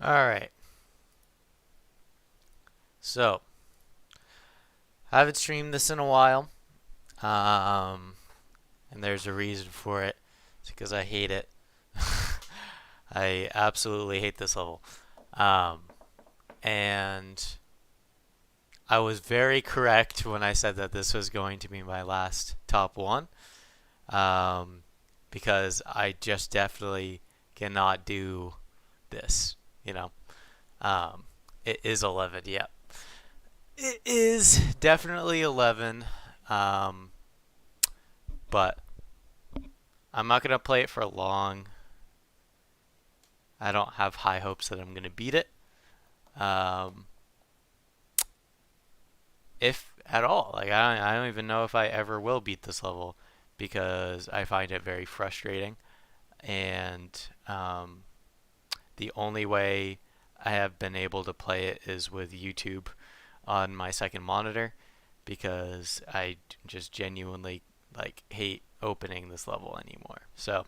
Alright, so I haven't streamed this in a while, um, and there's a reason for it. It's because I hate it. I absolutely hate this level. Um, and I was very correct when I said that this was going to be my last top one, um, because I just definitely cannot do this, you know. Um, it is 11, yeah. It is definitely 11, um, but I'm not going to play it for long. I don't have high hopes that I'm going to beat it, um, if at all. Like, I don't even know if I ever will beat this level because I find it very frustrating. And the only way I have been able to play it is with YouTube on my second monitor because I just genuinely like hate opening this level anymore. So,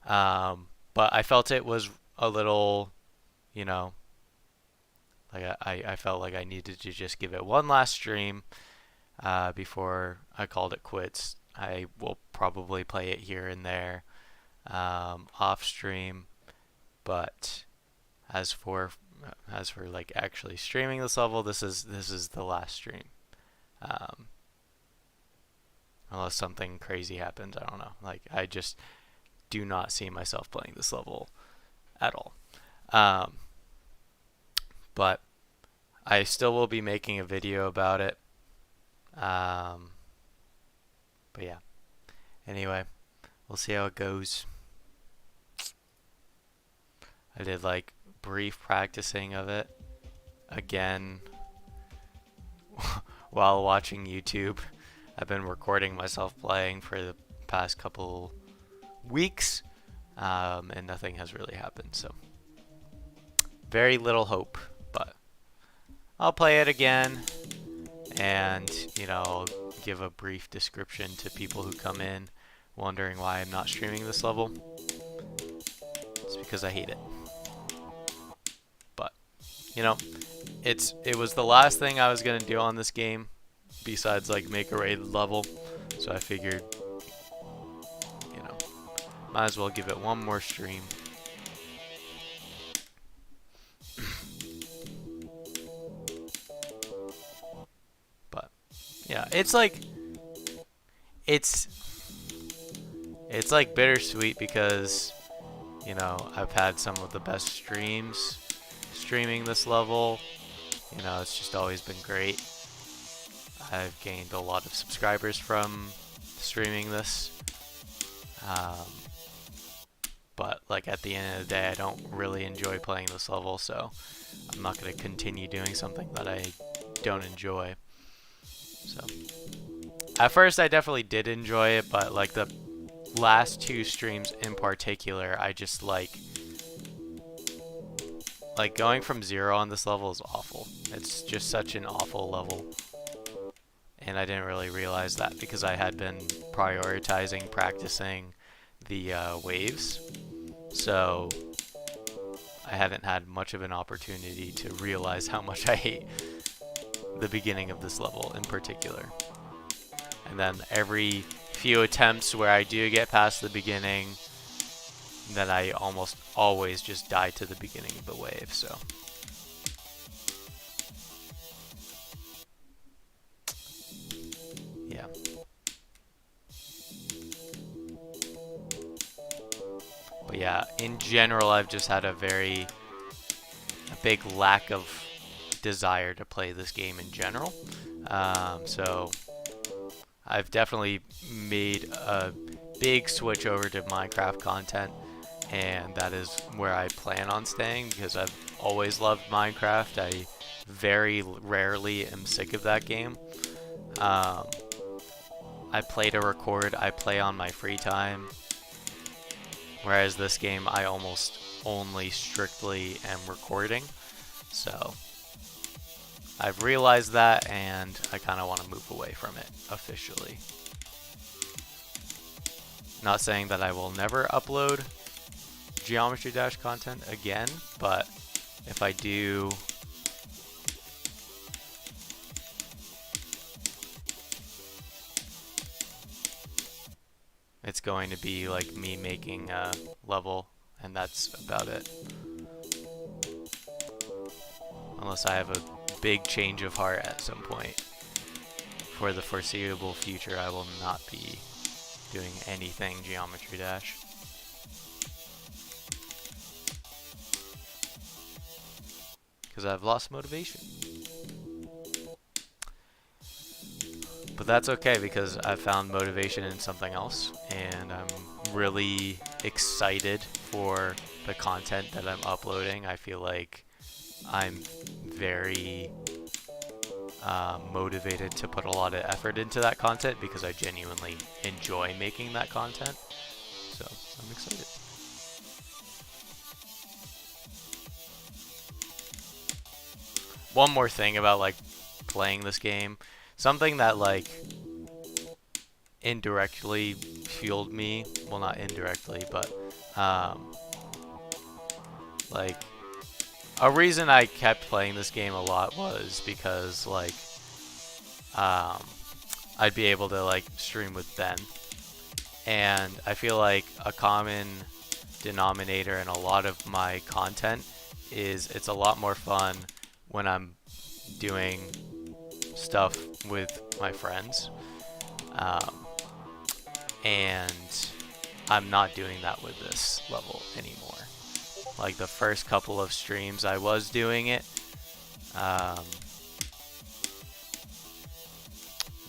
but I felt it was a little, you know, like I felt like I needed to just give it one last stream before I called it quits. I will probably play it here and there off stream, but as for like actually streaming this level, this is the last stream. Um, Unless something crazy happens, I don't know. Like I just do not see myself playing this level at all. Um, but I still will be making a video about it. Um, but yeah. Anyway, we'll see how it goes. I did like brief practicing of it again while watching YouTube. I've been recording myself playing for the past couple weeks, and nothing has really happened. So very little hope, but I'll play it again, and give a brief description to people who come in wondering why I'm not streaming this level. It's because I hate it. But you know, it was the last thing I was gonna do on this game, besides like make a rated level. So I figured, might as well give it one more stream. But yeah, it's it's like bittersweet because I've had some of the best streams streaming this level. It's just always been great. I've gained a lot of subscribers from streaming this. Um, but like at the end of the day, I don't really enjoy playing this level, so I'm not going to continue doing something that I don't enjoy. So at first I definitely did enjoy it, but like the last two streams in particular, I just like going from zero on this level is awful. It's just such an awful level. And I didn't really realize that because I had been prioritizing practicing the waves. So I haven't had much of an opportunity to realize how much I hate the beginning of this level in particular. And then every few attempts where I do get past the beginning, then I almost always just die to the beginning of the wave, so. Yeah. But yeah, in general, I've just had a big lack of desire to play this game in general. So I've definitely made a big switch over to Minecraft content, and that is where I plan on staying because I've always loved Minecraft. I very rarely am sick of that game. I play to record, I play on my free time, whereas this game I almost only strictly am recording. So I've realized that, and I kind of want to move away from it officially. Not saying that I will never upload Geometry Dash content again, but if I do it's going to be like me making a level, and that's about it. Unless I have a big change of heart at some point. For the foreseeable future, I will not be doing anything Geometry Dash. Because I've lost motivation. But that's okay because I found motivation in something else, and I'm really excited for the content that I'm uploading. I feel like I'm very motivated to put a lot of effort into that content because I genuinely enjoy making that content. So I'm excited. One more thing about like playing this game, something that like indirectly fueled me, well not indirectly, but like a reason I kept playing this game a lot was because like I'd be able to like stream with Ben, and I feel like a common denominator in a lot of my content is it's a lot more fun when I'm doing stuff with my friends, and I'm not doing that with this level anymore. Like the first couple of streams I was doing it,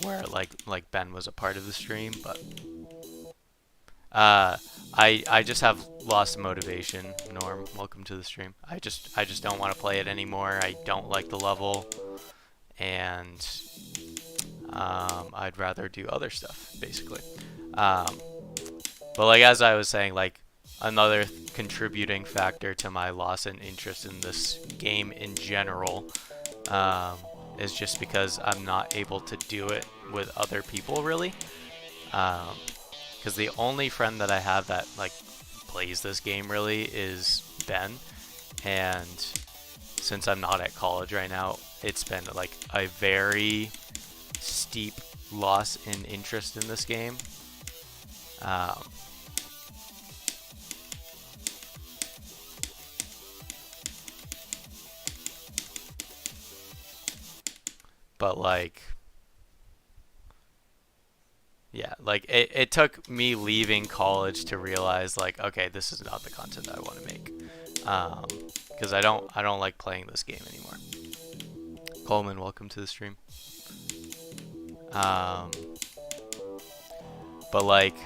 where like Ben was a part of the stream, but I just have lost motivation. Norm, welcome to the stream. I just don't want to play it anymore. I don't like the level, and I'd rather do other stuff basically. But like as I was saying, like another contributing factor to my loss in interest in this game in general is just because I'm not able to do it with other people really. Because the only friend that I have that like plays this game really is Ben, and since I'm not at college right now, it's been like a very steep loss in interest in this game. But like, yeah, like it took me leaving college to realize like, okay, this is not the content I want to make, because I don't like playing this game anymore. Coleman, welcome to the stream. But like,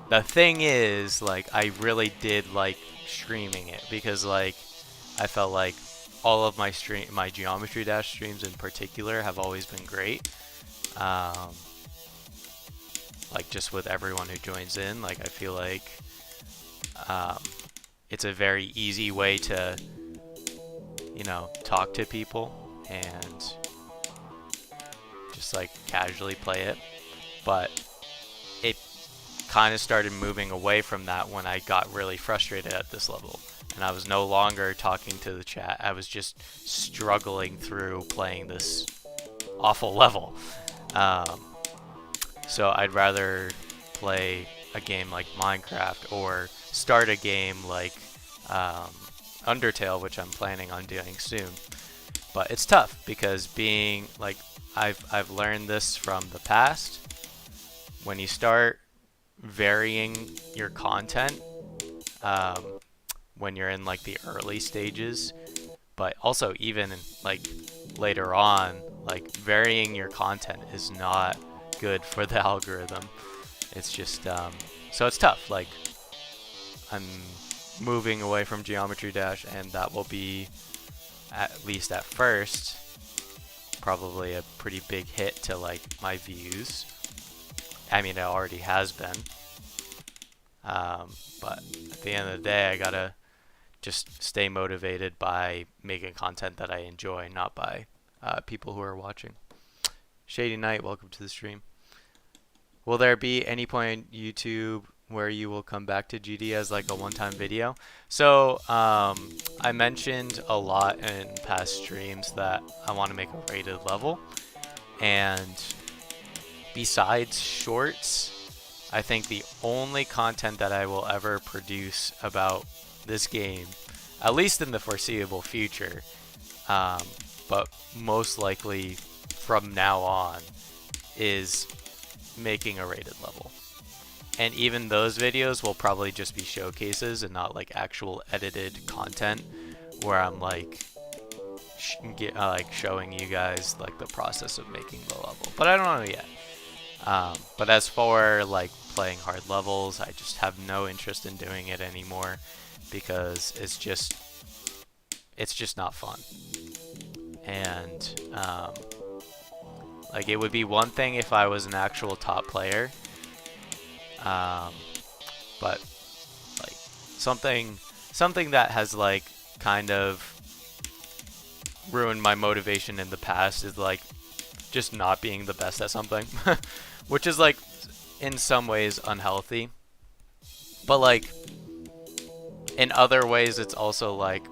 the thing is, like, I really did like streaming it because like I felt like all of my Geometry Dash streams in particular have always been great. Like just with everyone who joins in, like I feel like it's a very easy way to, you know, talk to people and just like casually play it. But it kind of started moving away from that when I got really frustrated at this level. And I was no longer talking to the chat. I was just struggling through playing this awful level. So I'd rather play a game like Minecraft or start a game like Undertale, which I'm planning on doing soon. But it's tough because being like I've learned this from the past. When you start varying your content, when you're in like the early stages, but also even like later on, like varying your content is not good for the algorithm. It's just so it's tough. Like I'm moving away from Geometry Dash, and that will be, at least at first, probably a pretty big hit to like my views. I mean, it already has been. But at the end of the day, I gotta just stay motivated by making content that I enjoy, not by people who are watching. Shady Knight, welcome to the stream. Will there be any point YouTube where you will come back to GD as like a one-time video. So I mentioned a lot in past streams that I want to make a rated level, and besides shorts, I think the only content that I will ever produce about this game, at least in the foreseeable future, but most likely from now on, is making a rated level. And even those videos will probably just be showcases and not like actual edited content where I'm like showing you guys like the process of making the level. But I don't know yet. But as for like playing hard levels, I just have no interest in doing it anymore because it's just not fun. And like it would be one thing if I was an actual top player, but like something that has like kind of ruined my motivation in the past is like just not being the best at something, which is like in some ways unhealthy, but like in other ways it's also like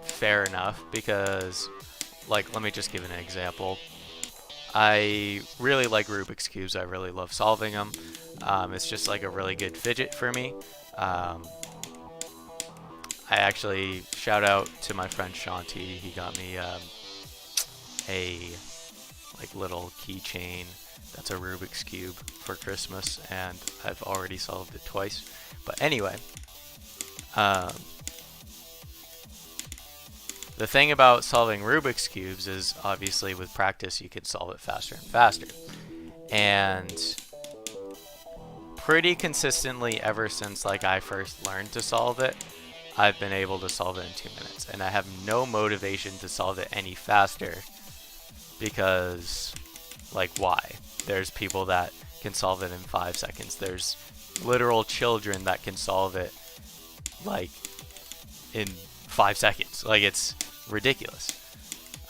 fair enough because like let me just give an example. I really like Rubik's Cubes. I really love solving them. It's just like a really good fidget for me. I actually shout out to my friend Shanti. He got me a like little keychain that's a Rubik's Cube for Christmas, and I've already solved it twice. But anyway, the thing about solving Rubik's Cubes is obviously with practice you can solve it faster and faster. And pretty consistently ever since like I first learned to solve it, I've been able to solve it in 2 minutes. And I have no motivation to solve it any faster because like why? There's people that can solve it in 5 seconds. There's literal children that can solve it like in 5 seconds. Like it's ridiculous.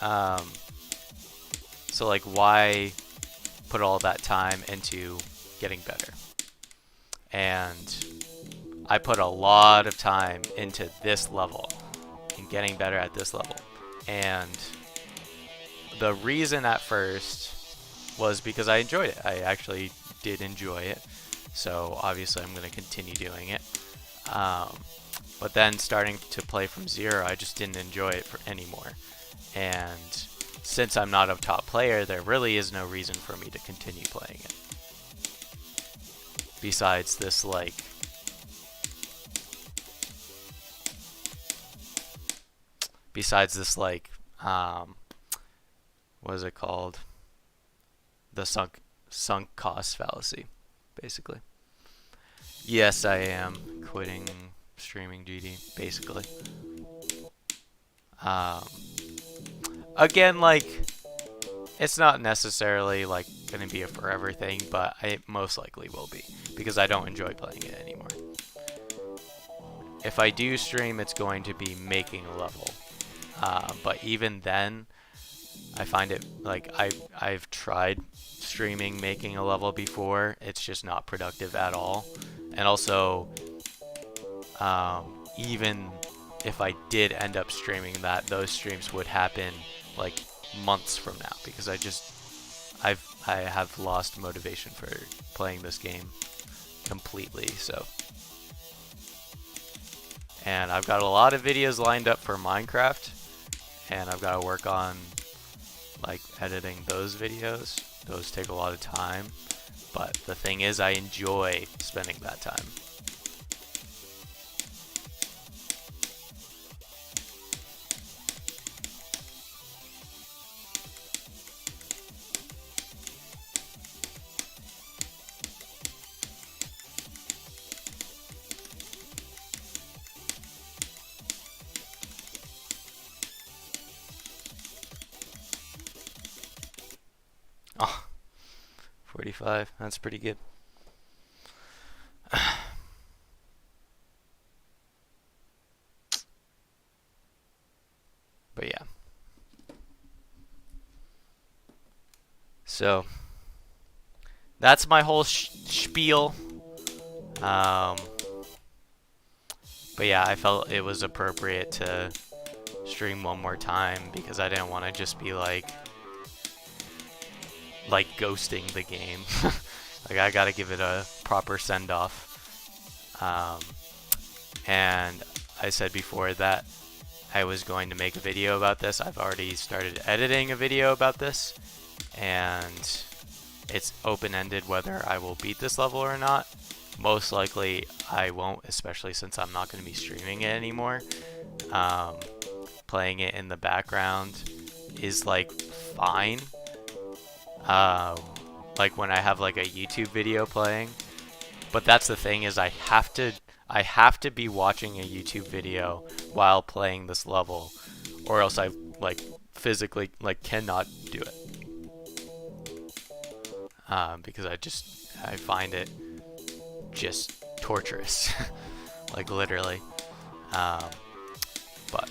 So like why put all that time into getting better? And I put a lot of time into this level and getting better at this level. And the reason at first was because I enjoyed it. I actually did enjoy it. So obviously I'm going to continue doing it. But then starting to play from zero, I just didn't enjoy it anymore. And since I'm not a top player, there really is no reason for me to continue playing it. Besides this like what is it called? The sunk cost fallacy, basically. Yes, I am quitting streaming GD, basically. Again, like, it's not necessarily like gonna be a forever thing, but it most likely will be because I don't enjoy playing it anymore. If I do stream, it's going to be making a level, but even then, I find it like I've tried streaming making a level before. It's just not productive at all, and also even if I did end up streaming that, those streams would happen like months from now because I have lost motivation for playing this game completely. So, and I've got a lot of videos lined up for Minecraft, and I've got to work on like editing those videos. Those take a lot of time, but the thing is I enjoy spending that time. Oh, 45. That's pretty good. But yeah. So that's my whole spiel. Um, but yeah, I felt it was appropriate to stream one more time because I didn't want to just be like ghosting the game. Like I gotta give it a proper send off. Um, and I said before that I was going to make a video about this. I've already started editing a video about this, and it's open-ended whether I will beat this level or not. Most likely I won't, especially since I'm not going to be streaming it anymore. Playing it in the background is like fine. Like when I have like a YouTube video playing. But that's the thing, is I have to be watching a YouTube video while playing this level, or else I like physically like cannot do it. Because I find it just torturous, like literally. But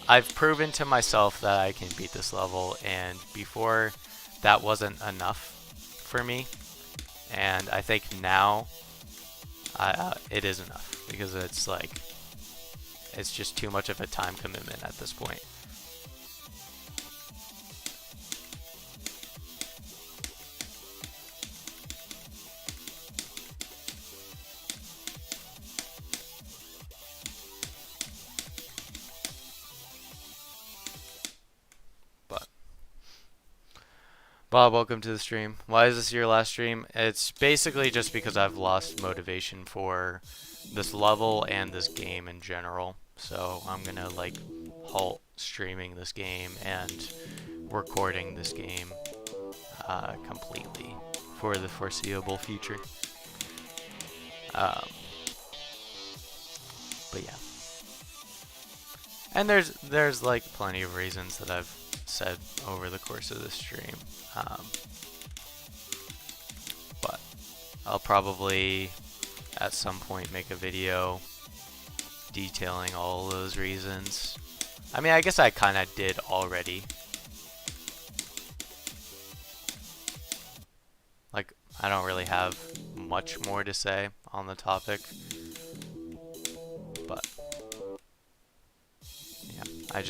I've proven to myself that I can beat this level, and before that wasn't enough for me, and I think now it is enough, because it's like it's just too much of a time commitment at this point. But Bob, welcome to the stream. Why is this your last stream? It's basically just because I've lost motivation for this level and this game in general. So I'm gonna like halt streaming this game and recording this game completely for the foreseeable future. But yeah. And there's like plenty of reasons that I've said over the course of this stream. But I'll probably at some point make a video detailing all those reasons. I mean, I guess I kind of did already. Like, I don't really have much more to say on the topic. But yeah, I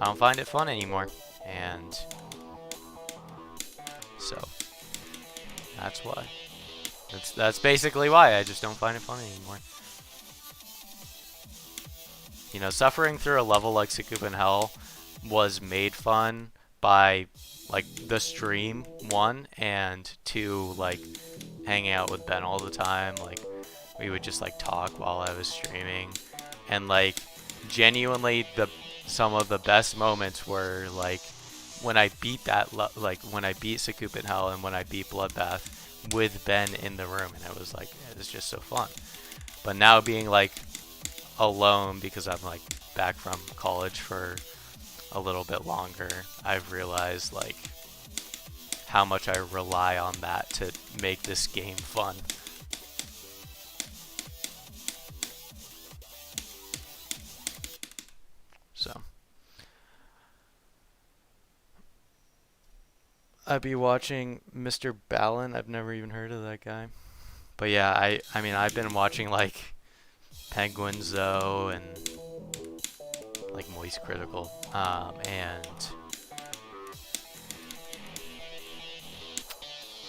don't find it fun anymore. And so that's why. That's basically why I just don't find it fun anymore. You know, suffering through a level like Sakubin Hell was made fun by like the stream, one, and two, like hanging out with Ben all the time. Like we would just like talk while I was streaming, and like genuinely some of the best moments were like when I beat when I beat Sakubin Hell and when I beat Bloodbath with Ben in the room, and it was just so fun. But now being like alone because I'm like back from college for a little bit longer, I've realized like how much I rely on that to make this game fun. So I'd be watching Mr. Ballin. I've never even heard of that guy. But yeah, I mean I've been watching like Penguin Zoe and like Moist Critical, and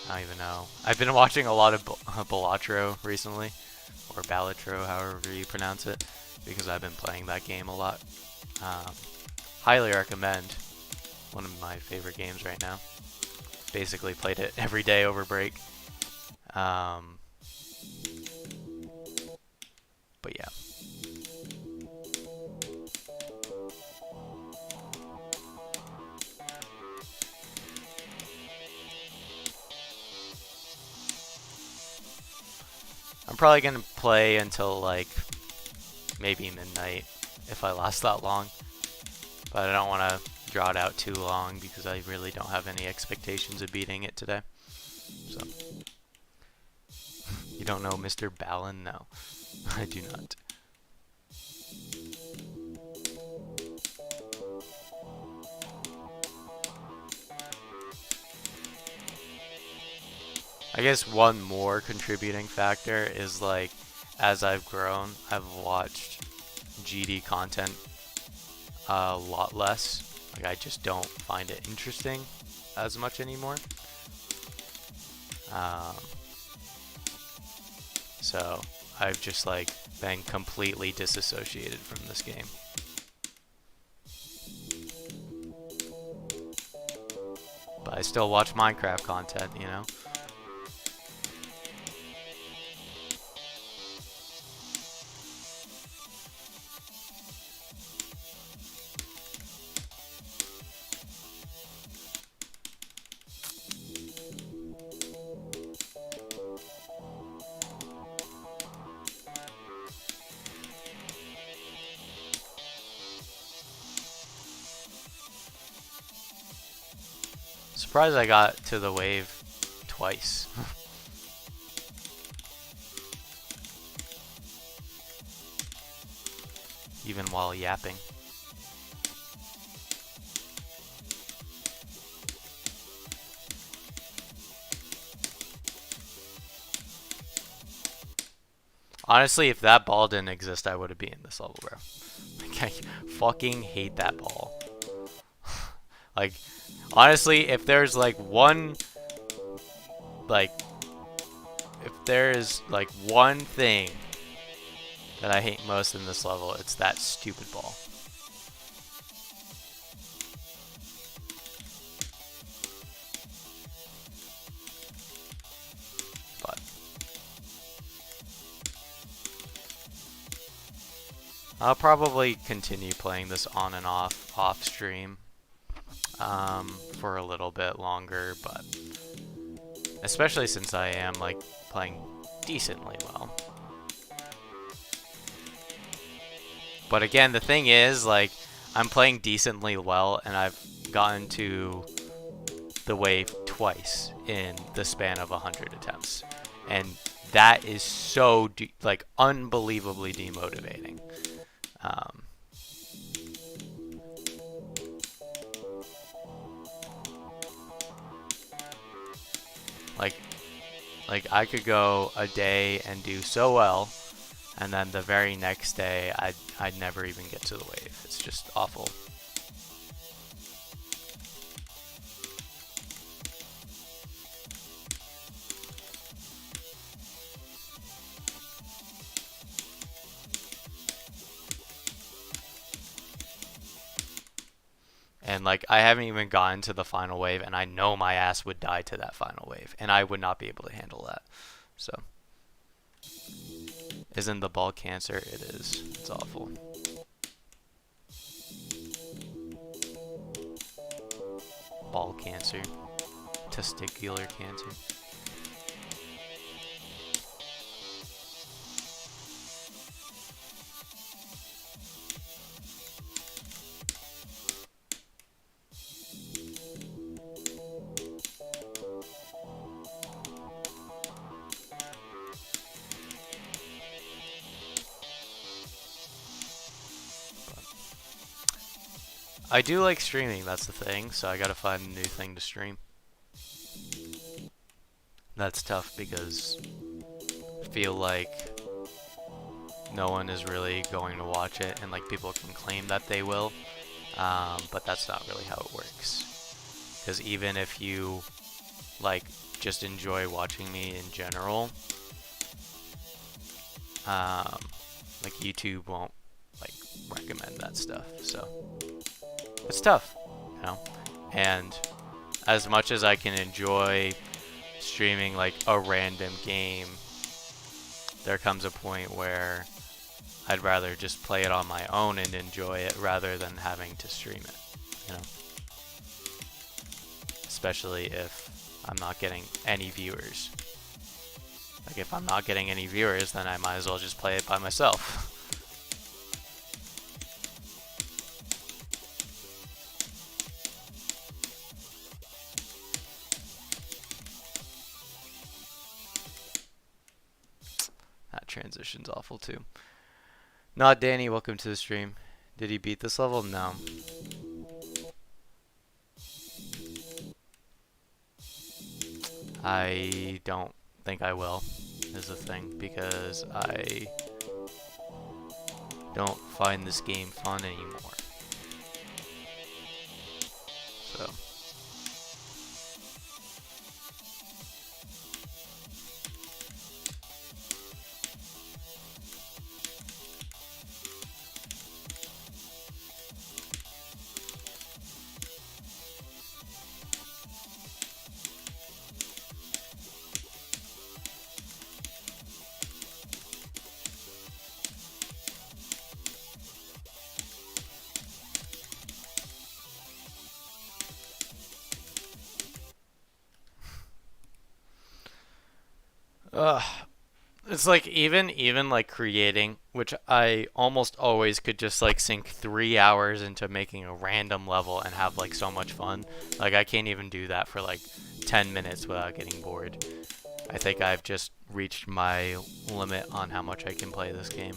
I don't even know. I've been watching a lot of Balatro recently, or Balatro, however you pronounce it, because I've been playing that game a lot. Highly recommend. One of my favorite games right now. Basically played it every day over break. But yeah. I'm probably gonna play until like maybe midnight if I last that long. But I don't want to draw it out too long because I really don't have any expectations of beating it today. So, you don't know Mr. Ballin? No, I do not. I guess one more contributing factor is like, as I've grown, I've watched GD content a lot less. Like I just don't find it interesting as much anymore. Um, so I've just like been completely disassociated from this game. But I still watch Minecraft content, you know? Surprised I got to the wave twice. Even while yapping. Honestly, if that ball didn't exist, I would have been in this level, bro. Like, I fucking hate that ball. Like, honestly, if there's like one, like, if there is like one thing that I hate most in this level, it's that stupid ball. But I'll probably continue playing this on and off stream for a little bit longer, but especially since I am like playing decently well. But again, the thing is, like, I'm playing decently well, and I've gotten to the wave twice in the span of 100 attempts, and that is so like unbelievably demotivating. Like I could go a day and do so well, and then the very next day I'd never even get to the wave. It's just awful. And like I haven't even gotten to the final wave, and I know my ass would die to that final wave, and I would not be able to handle that. So, isn't the ball cancer? It is. It's awful. Ball cancer, testicular cancer. I do like streaming, that's the thing, so I gotta find a new thing to stream. That's tough because I feel like no one is really going to watch it, and like people can claim that they will, but that's not really how it works. Because even if you like just enjoy watching me in general, like YouTube won't like recommend that stuff, so it's tough, you know. And as much as I can enjoy streaming like a random game, there comes a point where I'd rather just play it on my own and enjoy it rather than having to stream it, you know. Especially if I'm not getting any viewers. Like if I'm not getting any viewers, then I might as well just play it by myself. That transition's awful too. Not Danny, welcome to the stream. Did he beat this level? No. I don't think I will, is the thing, because I don't find this game fun anymore. So, ugh. It's like even like creating, which I almost always could just like sink 3 hours into making a random level and have like so much fun. Like I can't even do that for like 10 minutes without getting bored. I think I've just reached my limit on how much I can play this game.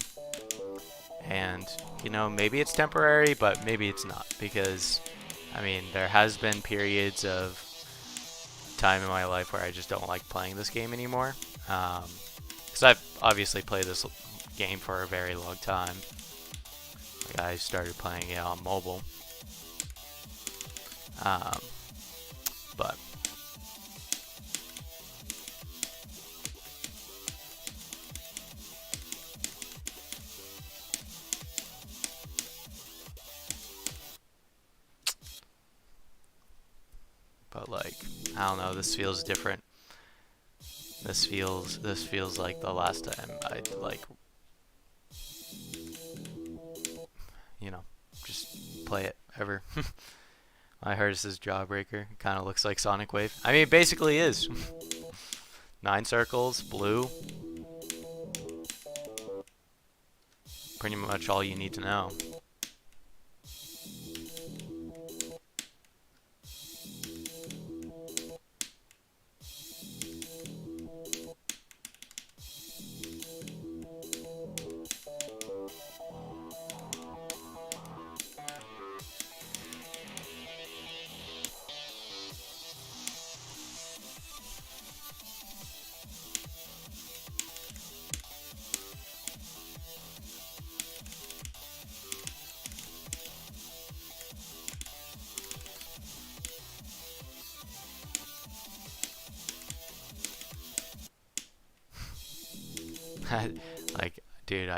And, you know, maybe it's temporary, but maybe it's not. Because, I mean, there has been periods of time in my life where I just don't like playing this game anymore. Because I've obviously played this game for a very long time. Like I started playing it on mobile. Um, but like I don't know, this feels different. This feels like the last time I'd like, you know, just play it ever. My hardest is Jawbreaker. It kind of looks like Sonic Wave. I mean, it basically is. 9 circles, blue. Pretty much all you need to know. Like, dude,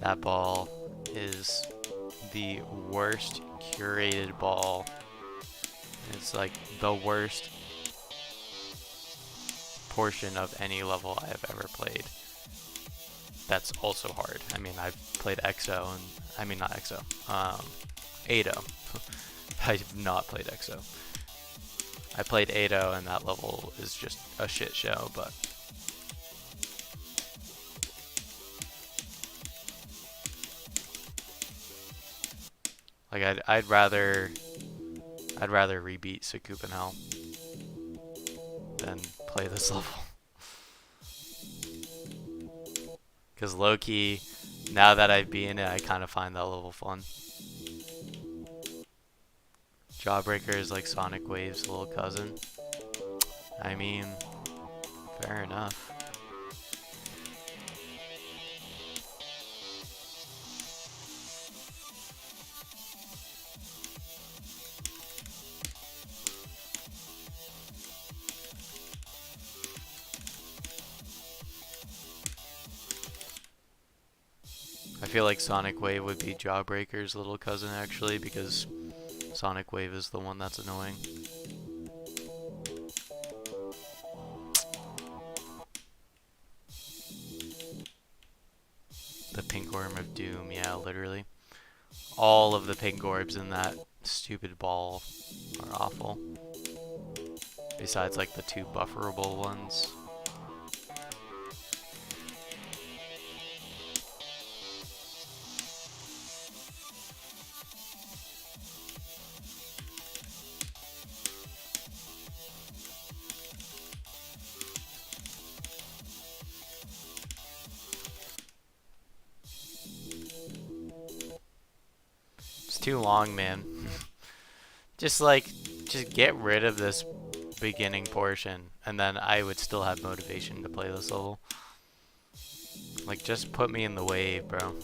that ball is the worst curated ball. It's like the worst portion of any level I have ever played. That's also hard. I mean, I've played EXO and I mean not EXO, Ado. I have not played EXO. I played Ado and that level is just a shit show, but like I'd rather rebeat Sakup and Hell than play this level. Because low-key, now that I've been in it, I kind of find that level fun. Jawbreaker is like Sonic Wave's little cousin. I mean, fair enough. I feel like Sonic Wave would be Jawbreaker's little cousin actually, because Sonic Wave is the one that's annoying. The Pink Orb of Doom, yeah, literally. All of the pink orbs in that stupid ball are awful. Besides like the 2 bufferable ones. It's too long, man. Just get rid of this beginning portion, and then I would still have motivation to play this level. Like, just put me in the wave, bro.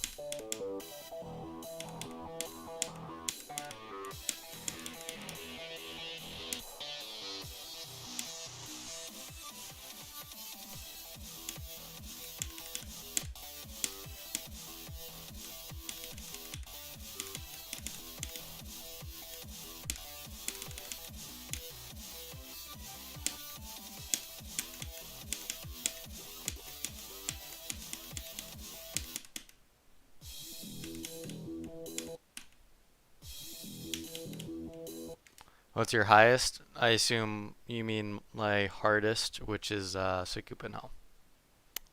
What's your highest? I assume you mean my hardest, which is Sakupen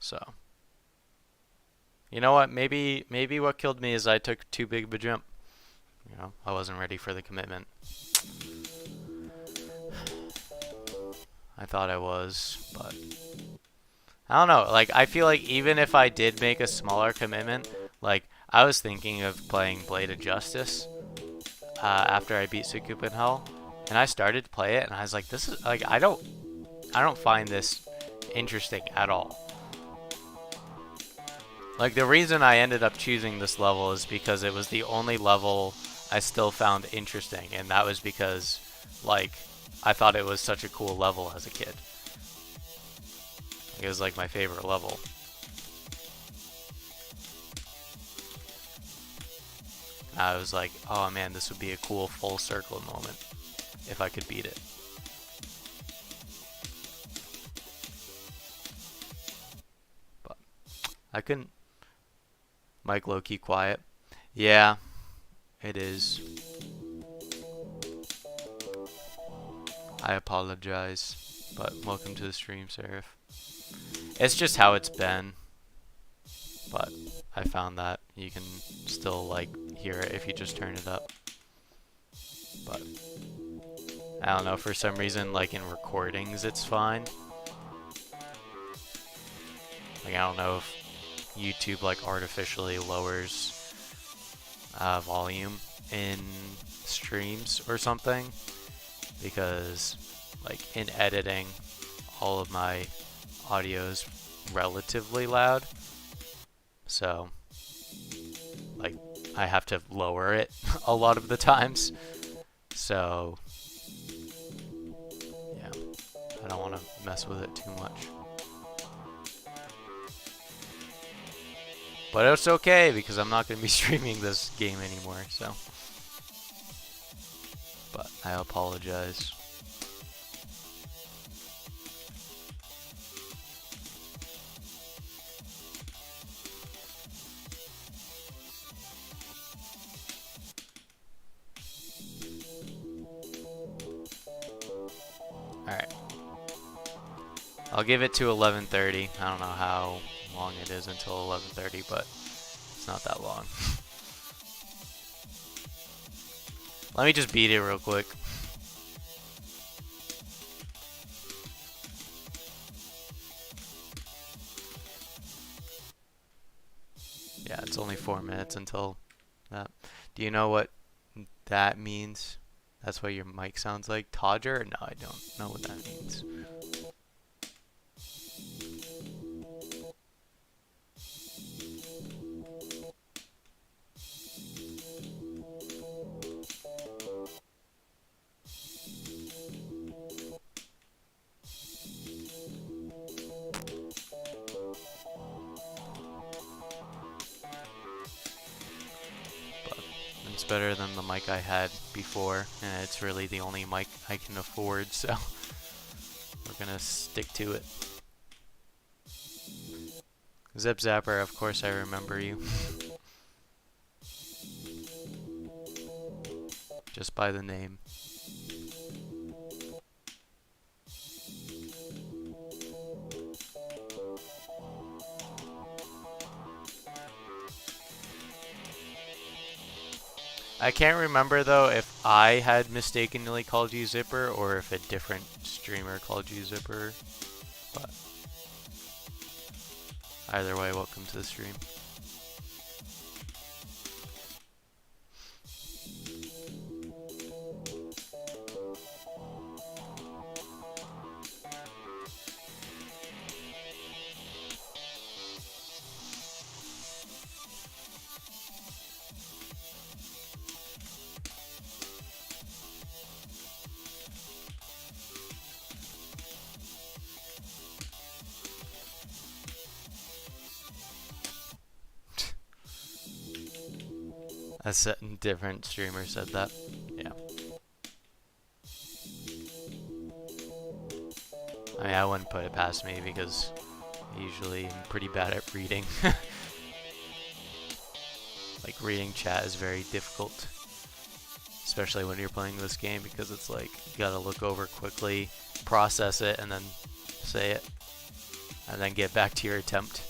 So, you know what? Maybe what killed me is I took too big of a jump. You know, I wasn't ready for the commitment. I thought I was, but I don't know. Like, I feel like even if I did make a smaller commitment, like I was thinking of playing Blade of Justice after I beat Sakupen and I started to play it, and I was like, this is like I don't find this interesting at all. Like, the reason I ended up choosing this level is because it was the only level I still found interesting, and that was because, like, I thought it was such a cool level as a kid. It was like my favorite level. I was like, oh man, this would be a cool full circle moment if I could beat it. But I couldn't. Mike low-key quiet. Yeah, it is. I apologize, but welcome to the stream, Seraph. It's just how it's been, but I found that you can still like hear it if you just turn it up. But I don't know, for some reason, like in recordings, it's fine. Like, I don't know if YouTube like artificially lowers volume in streams or something, because like in editing all of my audio is relatively loud, so like I have to lower it a lot of the times. So yeah, I don't want to mess with it too much. But it's okay because I'm not going to be streaming this game anymore, so. But I apologize. Alright. I'll give it to 11:30. I don't know how long it is until 11:30, but it's not that long. Let me just beat it real quick. Yeah, it's only 4 minutes until that. Do you know what that means? That's what your mic sounds like? Todger? No, I don't know what that means. Better than the mic I had before, and it's really the only mic I can afford, so we're gonna stick to it. Zip Zapper, of course I remember you. Just by the name. I can't remember though if I had mistakenly called you Zipper or if a different streamer called you Zipper, but either way, welcome to the stream. A different streamer said that. Yeah. I mean, I wouldn't put it past me because I usually am pretty bad at reading. Like, reading chat is very difficult. Especially when you're playing this game because it's like, you gotta look over quickly, process it, and then say it. And then get back to your attempt.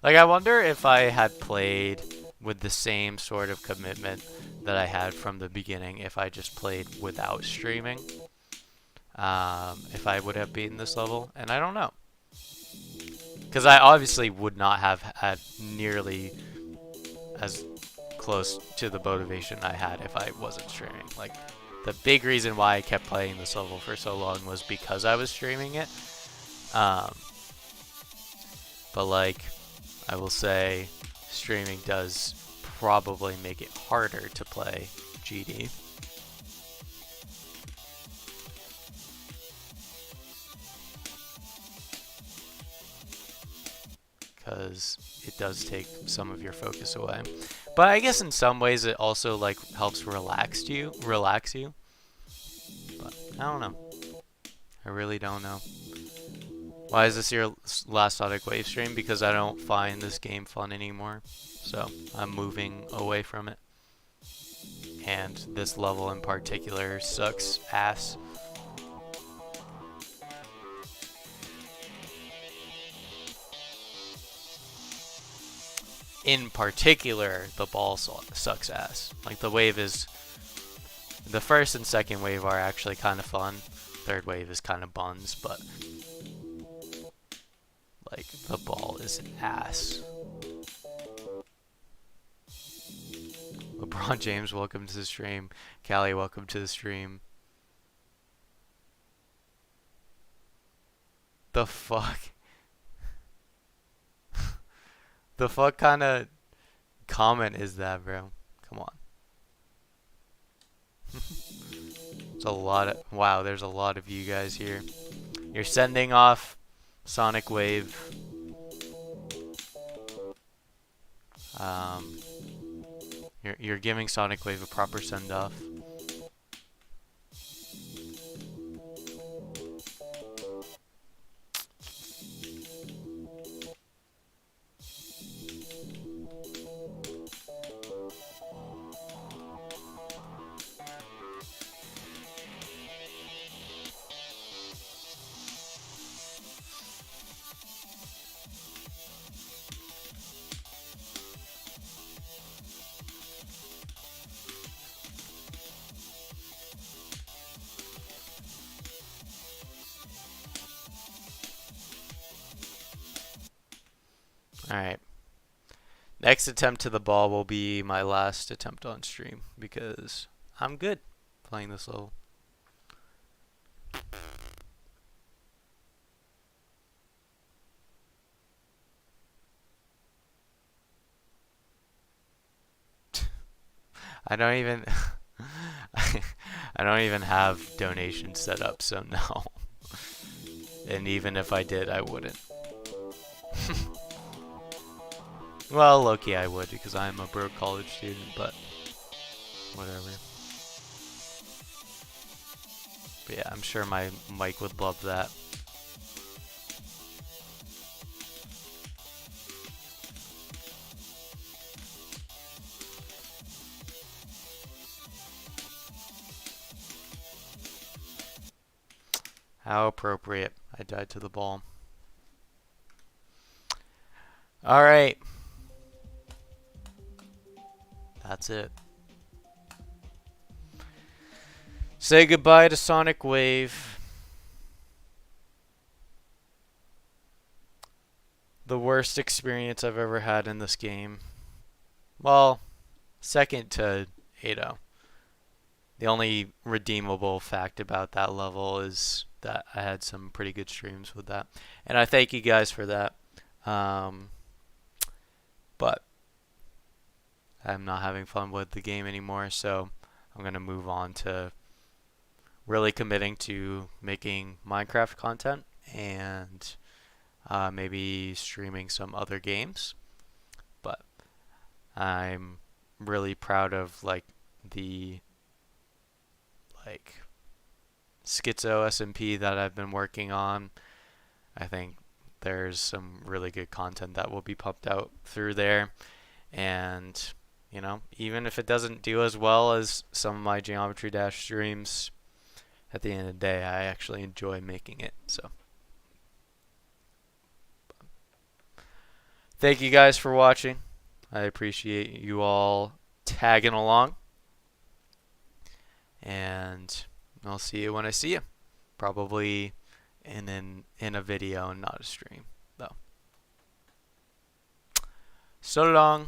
Like, I wonder if I had played with the same sort of commitment that I had from the beginning, if I just played without streaming, if I would have beaten this level, and I don't know. Because I obviously would not have had nearly as close to the motivation I had if I wasn't streaming. Like, the big reason why I kept playing this level for so long was because I was streaming it. But like, I will say, streaming does probably make it harder to play GD. Because it does take some of your focus away. But I guess in some ways it also like helps relax you. But I don't know. I really don't know. Why is this your last Sonic Wave stream? Because I don't find this game fun anymore. So I'm moving away from it. And this level in particular sucks ass. In particular, the ball sucks ass. Like, the wave is... The first and second wave are actually kind of fun. Third wave is kind of buns, but... Like, the ball is ass. LeBron James, welcome to the stream. Callie, welcome to the stream. The fuck? The fuck kind of comment is that, bro? Come on. There's a lot of... Wow, there's a lot of you guys here. You're sending off Sonic Wave. You're giving Sonic Wave a proper send-off. Alright. Next attempt to the ball will be my last attempt on stream because I'm good playing this level. I don't even I don't even have donations set up, so no. And even if I did, I wouldn't. Well, low-key I would because I'm a broke college student, but whatever. But yeah, I'm sure my mic would love that. How appropriate. I died to the ball. Alright. That's it. Say goodbye to Sonic Wave. The worst experience I've ever had in this game. Well, second to 8-0. The only redeemable fact about that level is that I had some pretty good streams with that. And I thank you guys for that. But I'm not having fun with the game anymore, so I'm going to move on to really committing to making Minecraft content and maybe streaming some other games. But I'm really proud of like the like Schizo SMP that I've been working on. I think there's some really good content that will be pumped out through there. And, even if it doesn't do as well as some of my Geometry Dash streams, at the end of the day, I actually enjoy making it. So, thank you guys for watching. I appreciate you all tagging along. And I'll see you when I see you. Probably in a video and not a stream, though. So long.